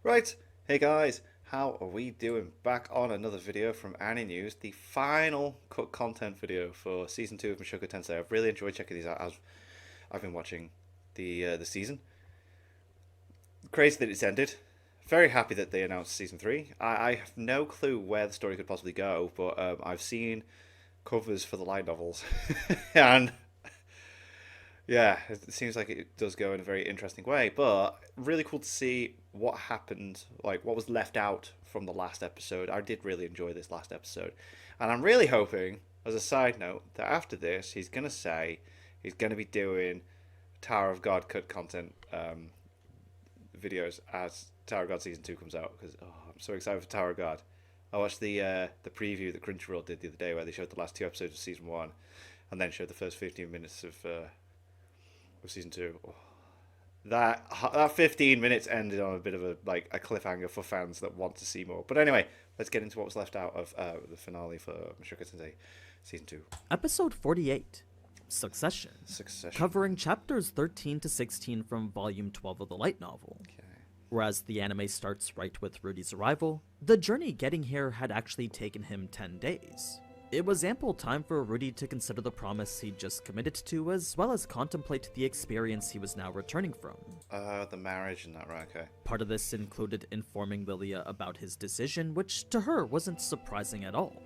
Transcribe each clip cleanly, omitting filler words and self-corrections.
Right, hey guys, how are we doing? Back on another video from Annie News, the final cut content video for season 2 of MUSHOKU Tensei. I've really enjoyed checking these out as I've been watching the season. Crazy that it's ended. Very happy that they announced season 3. I have no clue where the story could possibly go, but I've seen covers for the light novels, and yeah, it seems like it does go in a very interesting way, but really cool to see what happened, like what was left out from the last episode. I did really enjoy this last episode. And I'm really hoping, as a side note, that after this, he's going to say he's going to be doing Tower of God cut content videos as Tower of God Season 2 comes out, because I'm so excited for Tower of God. I watched the preview that Crunchyroll did the other day where they showed the last 2 episodes of Season 1 and then showed the first 15 minutes of season 2. Oh, that 15 minutes ended on a bit of a cliffhanger for fans that want to see more. But anyway, let's get into what was left out of the finale for MUSHOKU Tensei season 2. Episode 48, Succession. Covering chapters 13 to 16 from volume 12 of the light novel. Okay. Whereas the anime starts right with Rudy's arrival, the journey getting here had actually taken him 10 days. It was ample time for Rudy to consider the promise he'd just committed to, as well as contemplate the experience he was now returning from. The marriage and that, right, okay. Part of this included informing Lilia about his decision, which to her wasn't surprising at all.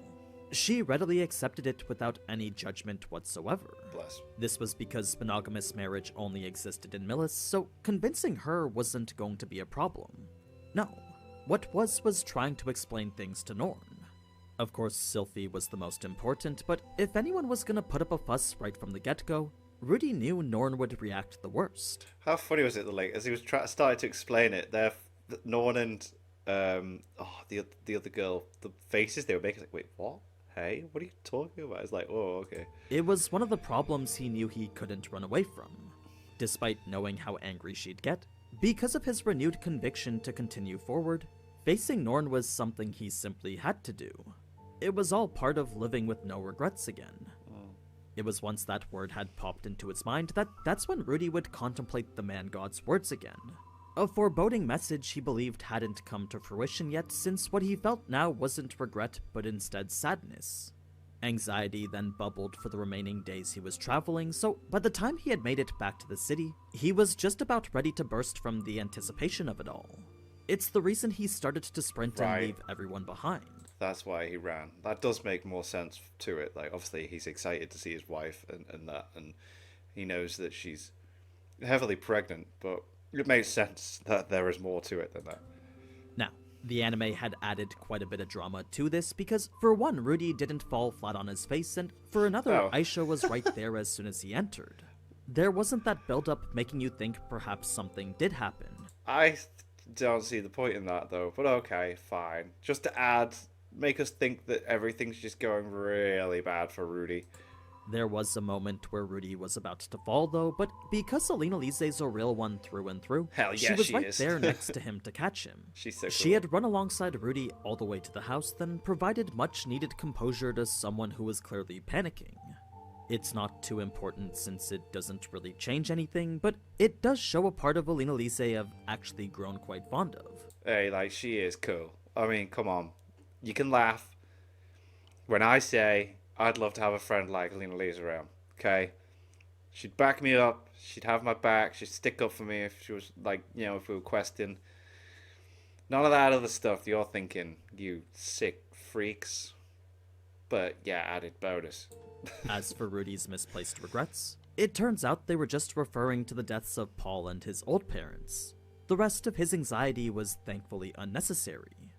She readily accepted it without any judgment whatsoever. Bless. This was because monogamous marriage only existed in Millis, so convincing her wasn't going to be a problem. No, what was trying to explain things to Norn. Of course, Sylphie was the most important, but if anyone was gonna put up a fuss right from the get-go, Rudy knew Norn would react the worst. How funny was it that, like, as he was starting to explain it, Norn and the other girl, the faces they were making, like, wait, what? Hey, what are you talking about? It's like, oh, okay. It was one of the problems he knew he couldn't run away from, despite knowing how angry she'd get. Because of his renewed conviction to continue forward, facing Norn was something he simply had to do. It was all part of living with no regrets again. It was once that word had popped into his mind that's when Rudy would contemplate the man god's words again. A foreboding message he believed hadn't come to fruition yet, since what he felt now wasn't regret but instead sadness. Anxiety then bubbled for the remaining days he was traveling, so by the time he had made it back to the city, he was just about ready to burst from the anticipation of it all. It's the reason he started to sprint and leave everyone behind. That's why he ran. That does make more sense to it. Like, obviously, he's excited to see his wife and that, and he knows that she's heavily pregnant, but it makes sense that there is more to it than that. Now, the anime had added quite a bit of drama to this because, for one, Rudy didn't fall flat on his face, and for another, Aisha was right there as soon as he entered. There wasn't that build-up making you think perhaps something did happen. I don't see the point in that, though, but okay, fine. Just to make us think that everything's just going really bad for Rudy. There was a moment where Rudy was about to fall, though, but because Alina Lise's a real one through and through, hell yeah, she was right is. there next to him to catch him. She's so cool. She had run alongside Rudy all the way to the house, then provided much-needed composure to someone who was clearly panicking. It's not too important since it doesn't really change anything, but it does show a part of Alina Lise I've actually grown quite fond of. Hey, like, she is cool. I mean, come on. You can laugh when I say I'd love to have a friend like Alina Lise around, okay? She'd back me up, she'd have my back, she'd stick up for me if she was, like, you know, if we were questing. None of that other stuff you're thinking, you sick freaks. But yeah, added bonus. As for Rudy's misplaced regrets, it turns out they were just referring to the deaths of Paul and his old parents. The rest of his anxiety was thankfully unnecessary.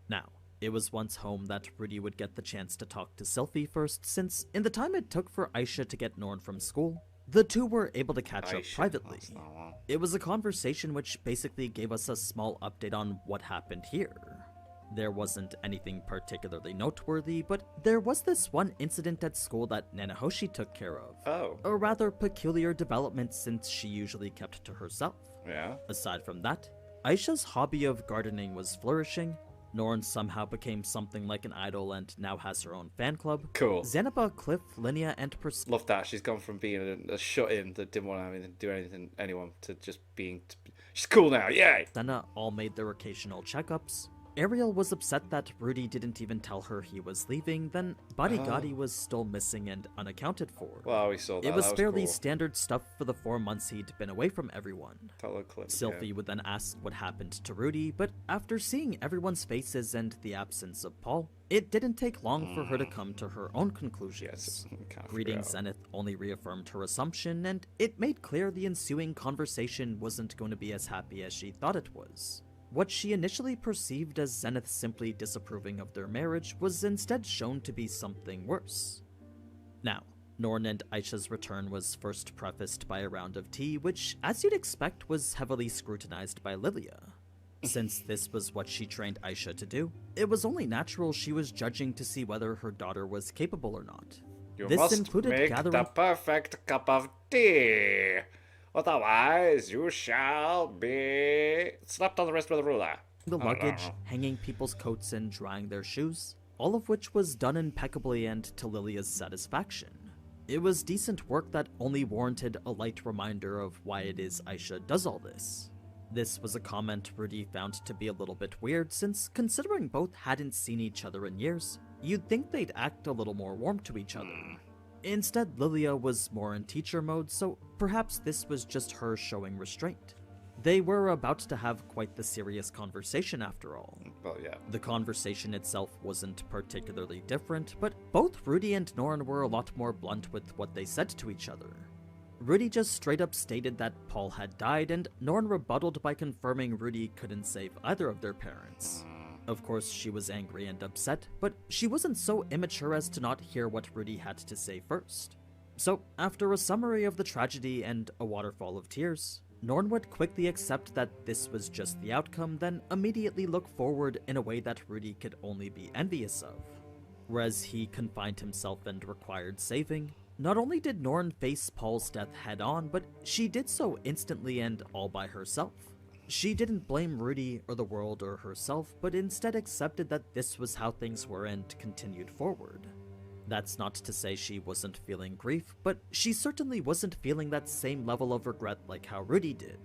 Now, it was once home that Rudy would get the chance to talk to Sylphie first, since in the time it took for Aisha to get Norn from school, the two were able to catch up privately. It was a conversation which basically gave us a small update on what happened here. There wasn't anything particularly noteworthy, but there was this one incident at school that Nanahoshi took care of. Oh. A rather peculiar development since she usually kept to herself. Yeah. Aside from that, Aisha's hobby of gardening was flourishing, Norn somehow became something like an idol and now has her own fan club. Cool. Xanaba, Cliff, Linnea, and Love that. She's gone from being a shut-in that didn't want to do anything, anyone, to just being... She's cool now, yay! Senna all made their occasional checkups. Ariel was upset that Rudy didn't even tell her he was leaving, then Buddy Gotti was still missing and unaccounted for. Well, we saw that. It was that was fairly cool. standard stuff for the 4 months he'd been away from everyone. Sylphie Yeah. would then ask what happened to Rudy, but after seeing everyone's faces and the absence of Paul, it didn't take long for her to come to her own conclusions. Reading Zenith only reaffirmed her assumption, and it made clear the ensuing conversation wasn't going to be as happy as she thought it was. What she initially perceived as Zenith simply disapproving of their marriage was instead shown to be something worse. Now, Norn and Aisha's return was first prefaced by a round of tea, which, as you'd expect, was heavily scrutinized by Lilia. Since this was what she trained Aisha to do, it was only natural she was judging to see whether her daughter was capable or not. You This must included make gathering the perfect cup of tea. Otherwise, you shall be slapped on the wrist with a ruler. the luggage, hanging people's coats, and drying their shoes, all of which was done impeccably and to Lilia's satisfaction. It was decent work that only warranted a light reminder of why it is Aisha does all this. This was a comment Rudy found to be a little bit weird, since considering both hadn't seen each other in years, you'd think they'd act a little more warm to each other. Instead, Lilia was more in teacher mode, so perhaps this was just her showing restraint. They were about to have quite the serious conversation after all. Well, yeah. The conversation itself wasn't particularly different, but both Rudy and Norn were a lot more blunt with what they said to each other. Rudy just straight up stated that Paul had died, and Norn rebutted by confirming Rudy couldn't save either of their parents. Of course, she was angry and upset, but she wasn't so immature as to not hear what Rudy had to say first. So, after a summary of the tragedy and a waterfall of tears, Norn would quickly accept that this was just the outcome, then immediately look forward in a way that Rudy could only be envious of. Whereas he confined himself and required saving, not only did Norn face Paul's death head on, but she did so instantly and all by herself. She didn't blame Rudy or the world or herself, but instead accepted that this was how things were and continued forward. That's not to say she wasn't feeling grief, but she certainly wasn't feeling that same level of regret like how Rudy did.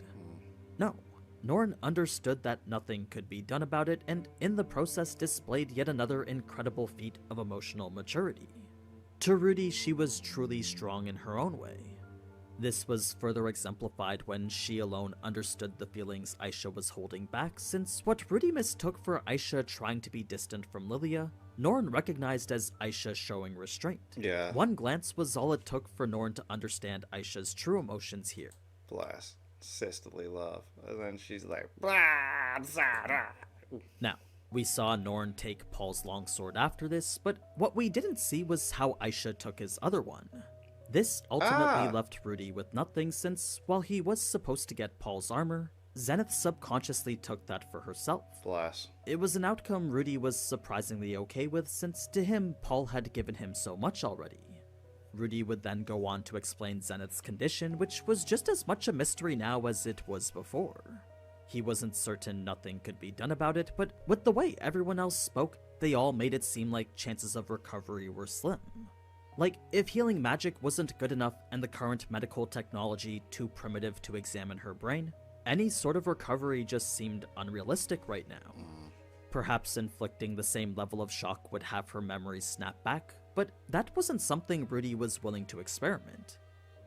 No, Norn understood that nothing could be done about it, and in the process displayed yet another incredible feat of emotional maturity. To Rudy, she was truly strong in her own way. This was further exemplified when she alone understood the feelings Aisha was holding back, since what Rudy mistook for Aisha trying to be distant from Lilia, Norn recognized as Aisha showing restraint. Yeah. One glance was all it took for Norn to understand Aisha's true emotions here. Bless. Sisterly love. And then she's like, blah, zara. Now, we saw Norn take Paul's longsword after this, but what we didn't see was how Aisha took his other one. This ultimately left Rudy with nothing, since while he was supposed to get Paul's armor, Zenith subconsciously took that for herself. Bless. It was an outcome Rudy was surprisingly okay with, since to him, Paul had given him so much already. Rudy would then go on to explain Zenith's condition, which was just as much a mystery now as it was before. He wasn't certain nothing could be done about it, but with the way everyone else spoke, they all made it seem like chances of recovery were slim. Like, if healing magic wasn't good enough and the current medical technology too primitive to examine her brain, any sort of recovery just seemed unrealistic right now. Perhaps inflicting the same level of shock would have her memories snap back, but that wasn't something Rudy was willing to experiment.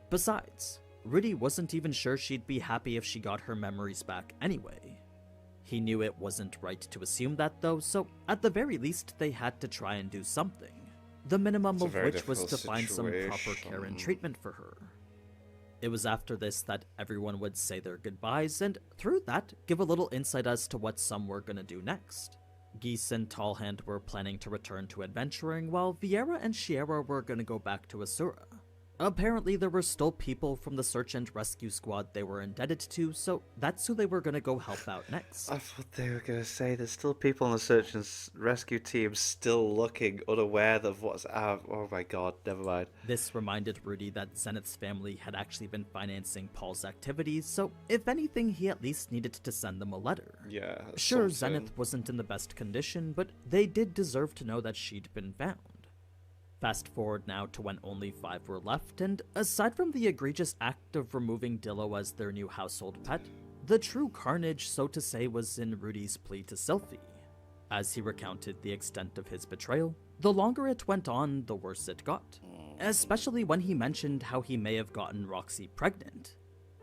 Besides, Rudy wasn't even sure she'd be happy if she got her memories back anyway. He knew it wasn't right to assume that though, so at the very least they had to try and do something. The minimum of which was to find some proper care and treatment for her. It was after this that everyone would say their goodbyes, and through that, give a little insight as to what some were gonna do next. Geese and Tallhand were planning to return to adventuring, while Viera and Shiera were gonna go back to Asura. Apparently there were still people from the search and rescue squad they were indebted to, so that's who they were gonna go help out next. I thought they were going to say there's still people on the search and rescue team still looking, unaware of what's out. Oh my god, never mind. This reminded Rudy that Zenith's family had actually been financing Paul's activities, so if anything he at least needed to send them a letter. Yeah. Sure, something. Zenith wasn't in the best condition, but they did deserve to know that she'd been found. Fast forward now to when only 5 were left, and aside from the egregious act of removing Dillo as their new household pet, the true carnage, so to say, was in Rudy's plea to Sylphie. As he recounted the extent of his betrayal, the longer it went on, the worse it got. Especially when he mentioned how he may have gotten Roxy pregnant.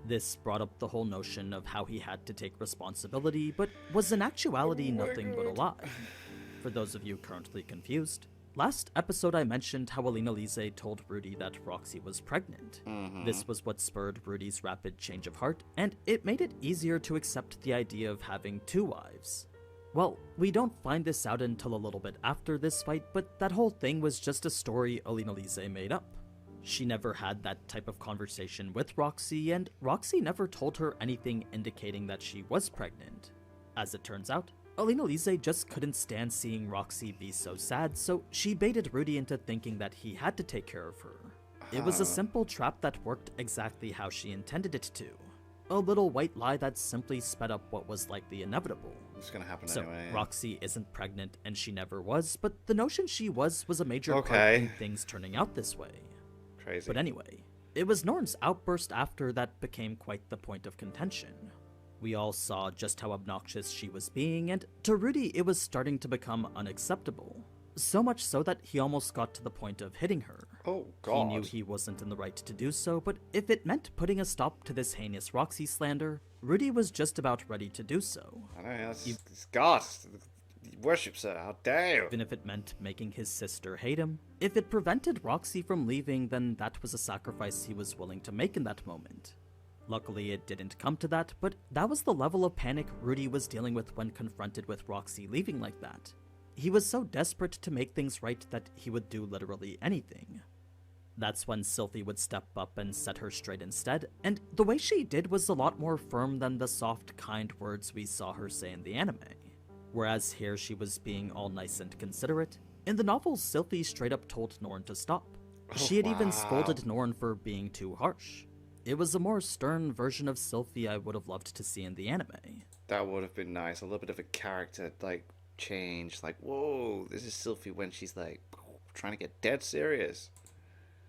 This brought up the whole notion of how he had to take responsibility, but was in actuality nothing but a lie. For those of you currently confused, last episode I mentioned how Alina Lise told Rudy that Roxy was pregnant. This was what spurred Rudy's rapid change of heart, and it made it easier to accept the idea of having 2 wives. Well, we don't find this out until a little bit after this fight, but that whole thing was just a story Alina Lise made up. She never had that type of conversation with Roxy, and Roxy never told her anything indicating that she was pregnant. As it turns out, Alina Lise just couldn't stand seeing Roxy be so sad, so she baited Rudy into thinking that he had to take care of her. It was a simple trap that worked exactly how she intended it to. A little white lie that simply sped up what was likely inevitable. It's gonna happen So, anyway. Roxy isn't pregnant and she never was, but the notion she was a major part Okay. in things turning out this way. Crazy. But anyway, it was Norn's outburst after that became quite the point of contention. We all saw just how obnoxious she was being, and to Rudy it was starting to become unacceptable. So much so that he almost got to the point of hitting her. Oh, He God. knew he wasn't in the right to do so, but if it meant putting a stop to this heinous Roxy slander, Rudy was just about ready to do so. I know, it's God. He worships her. How dare you? Even if it meant making his sister hate him. If it prevented Roxy from leaving, then that was a sacrifice he was willing to make in that moment. Luckily, it didn't come to that, but that was the level of panic Rudy was dealing with when confronted with Roxy leaving like that. He was so desperate to make things right that he would do literally anything. That's when Sylphie would step up and set her straight instead, and the way she did was a lot more firm than the soft, kind words we saw her say in the anime. Whereas here she was being all nice and considerate, in the novel Sylphie straight up told Norn to stop. She had even scolded Norn for being too harsh. It was a more stern version of Sylphie I would have loved to see in the anime. That would have been nice. A little bit of a character, like, change. Like, whoa, this is Sylphie when she's, like, trying to get dead serious.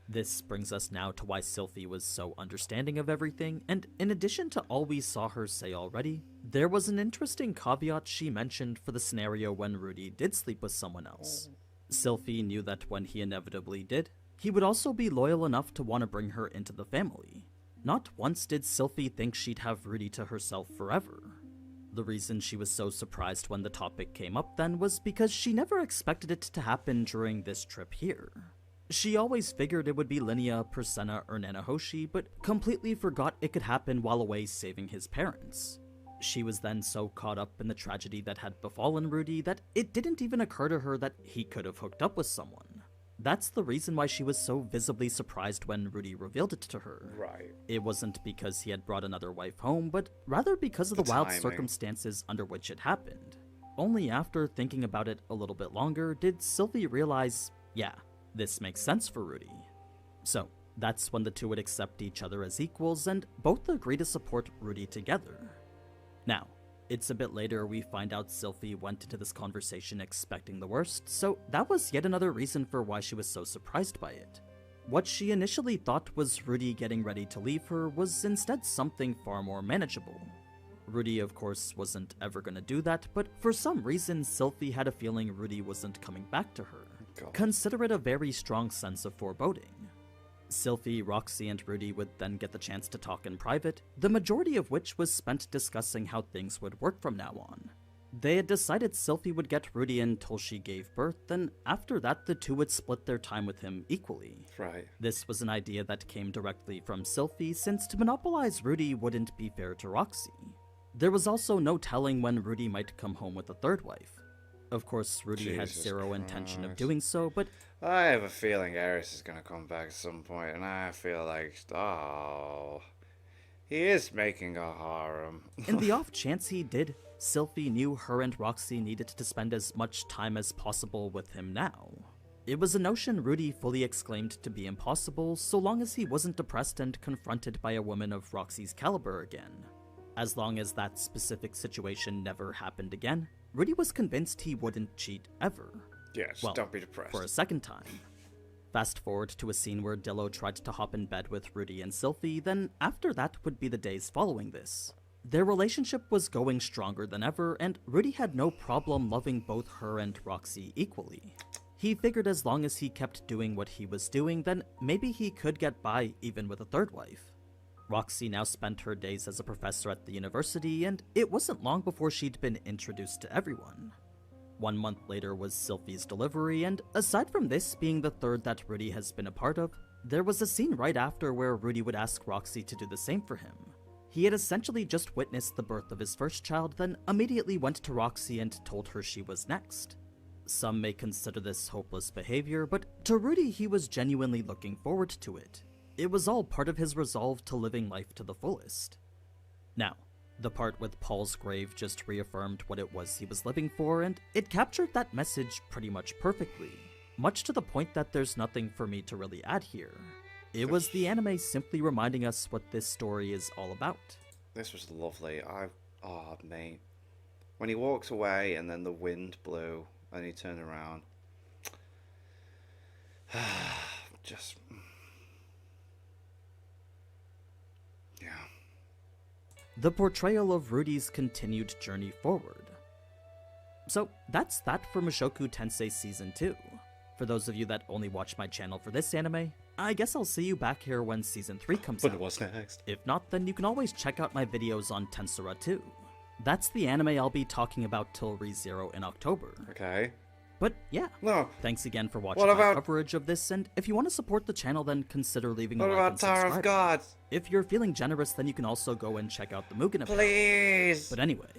This brings us now to why Sylphie was so understanding of everything, and in addition to all we saw her say already, there was an interesting caveat she mentioned for the scenario when Rudy did sleep with someone else. Sylphie knew that when he inevitably did, he would also be loyal enough to want to bring her into the family. Not once did Sylphie think she'd have Rudy to herself forever. The reason she was so surprised when the topic came up then was because she never expected it to happen during this trip here. She always figured it would be Linnea, Persena, or Nanahoshi, but completely forgot it could happen while away saving his parents. She was then so caught up in the tragedy that had befallen Rudy that it didn't even occur to her that he could have hooked up with someone. That's the reason why she was so visibly surprised when Rudy revealed it to her. Right. It wasn't because he had brought another wife home, but rather because of the wild timing. circumstances under which it happened. Only after thinking about it a little bit longer did Sylphie realize, yeah, this makes sense for Rudy. So, that's when the two would accept each other as equals and both agree to support Rudy together. Now, it's a bit later we find out Sylphie went into this conversation expecting the worst, so that was yet another reason for why she was so surprised by it. What she initially thought was Rudy getting ready to leave her was instead something far more manageable. Rudy, of course, wasn't ever gonna do that, but for some reason Sylphie had a feeling Rudy wasn't coming back to her. God. Consider it a very strong sense of foreboding. Sylphie, Roxy, and Rudy would then get the chance to talk in private, the majority of which was spent discussing how things would work from now on. They had decided Sylphie would get Rudy until she gave birth, and after that the two would split their time with him equally. Right. This was an idea that came directly from Sylphie, since to monopolize Rudy wouldn't be fair to Roxy. There was also no telling when Rudy might come home with a third wife. Of course, Rudy had Jesus zero intention of Christ. doing so, but I have a feeling Eris is going to come back at some point, and I feel like, oh, he is making a harem. in the off chance he did, Sylphie knew her and Roxy needed to spend as much time as possible with him now. It was a notion Rudy fully exclaimed to be impossible so long as he wasn't depressed and confronted by a woman of Roxy's caliber again. As long as that specific situation never happened again, Rudy was convinced he wouldn't cheat ever. Yes, Well, don't be depressed. for a second time. Fast forward to a scene where Dillo tried to hop in bed with Rudy and Sylphie, then after that would be the days following this. Their relationship was going stronger than ever, and Rudy had no problem loving both her and Roxy equally. He figured as long as he kept doing what he was doing, then maybe he could get by even with a third wife. Roxy now spent her days as a professor at the university, and it wasn't long before she'd been introduced to everyone. 1 month later was Sylphie's delivery, and aside from this being the third that Rudy has been a part of, there was a scene right after where Rudy would ask Roxy to do the same for him. He had essentially just witnessed the birth of his first child, then immediately went to Roxy and told her she was next. Some may consider this hopeless behavior, but to Rudy he was genuinely looking forward to it. It was all part of his resolve to living life to the fullest. Now, the part with Paul's grave just reaffirmed what it was he was living for, and it captured that message pretty much perfectly, much to the point that there's nothing for me to really add here. It was the anime simply reminding us what this story is all about. This was lovely. Oh, mate. When he walks away and then the wind blew and he turned around. Just... yeah. The portrayal of Rudy's continued journey forward. So that's that for Mushoku Tensei Season 2. For those of you that only watch my channel for this anime, I guess I'll see you back here when Season 3 comes out. But what's next? If not, then you can always check out my videos on Tensura too. That's the anime I'll be talking about till ReZero in October. Okay. But yeah, No. thanks again for watching my coverage of this, and if you want to support the channel, then consider leaving a like and What about Tower of subscribing. God? If you're feeling generous, then you can also go and check out the Mugen account. Please! But anyway,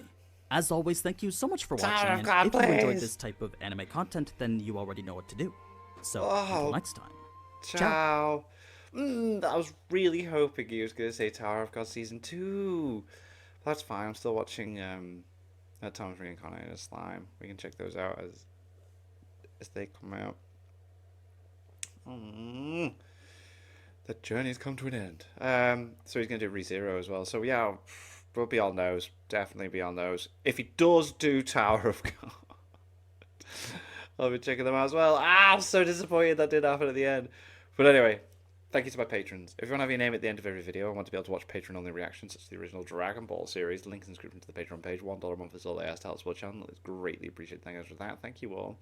as always, thank you so much for watching, Tower of and God, if you enjoyed please. this type of anime content, then you already know what to do. So, Oh. until next time. Ciao. I was really hoping he was going to say Tower of God Season 2. That's fine. I'm still watching Tom's Reincarnated Slime. We can check those out as they come out. The journey's come to an end. So he's going to do ReZero as well. So yeah, we'll be on those. Definitely be on those. If he does do Tower of God, I'll be checking them out as well. I'm so disappointed that didn't happen at the end. But anyway, thank you to my patrons. If you want to have your name at the end of every video, I want to be able to watch Patreon-only reactions, such as the original Dragon Ball series. The link in the description to the Patreon page. $1 a month is all they ask to help support the channel. It's greatly appreciated. Thank you guys for that. Thank you all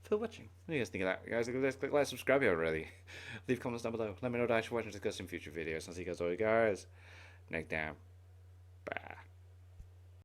for watching. What do you guys think of that? Guys, click like, subscribe already. Leave comments down below. Let me know what I should watch and discuss in future videos. I'll see you guys all, guys. Next time. Bye.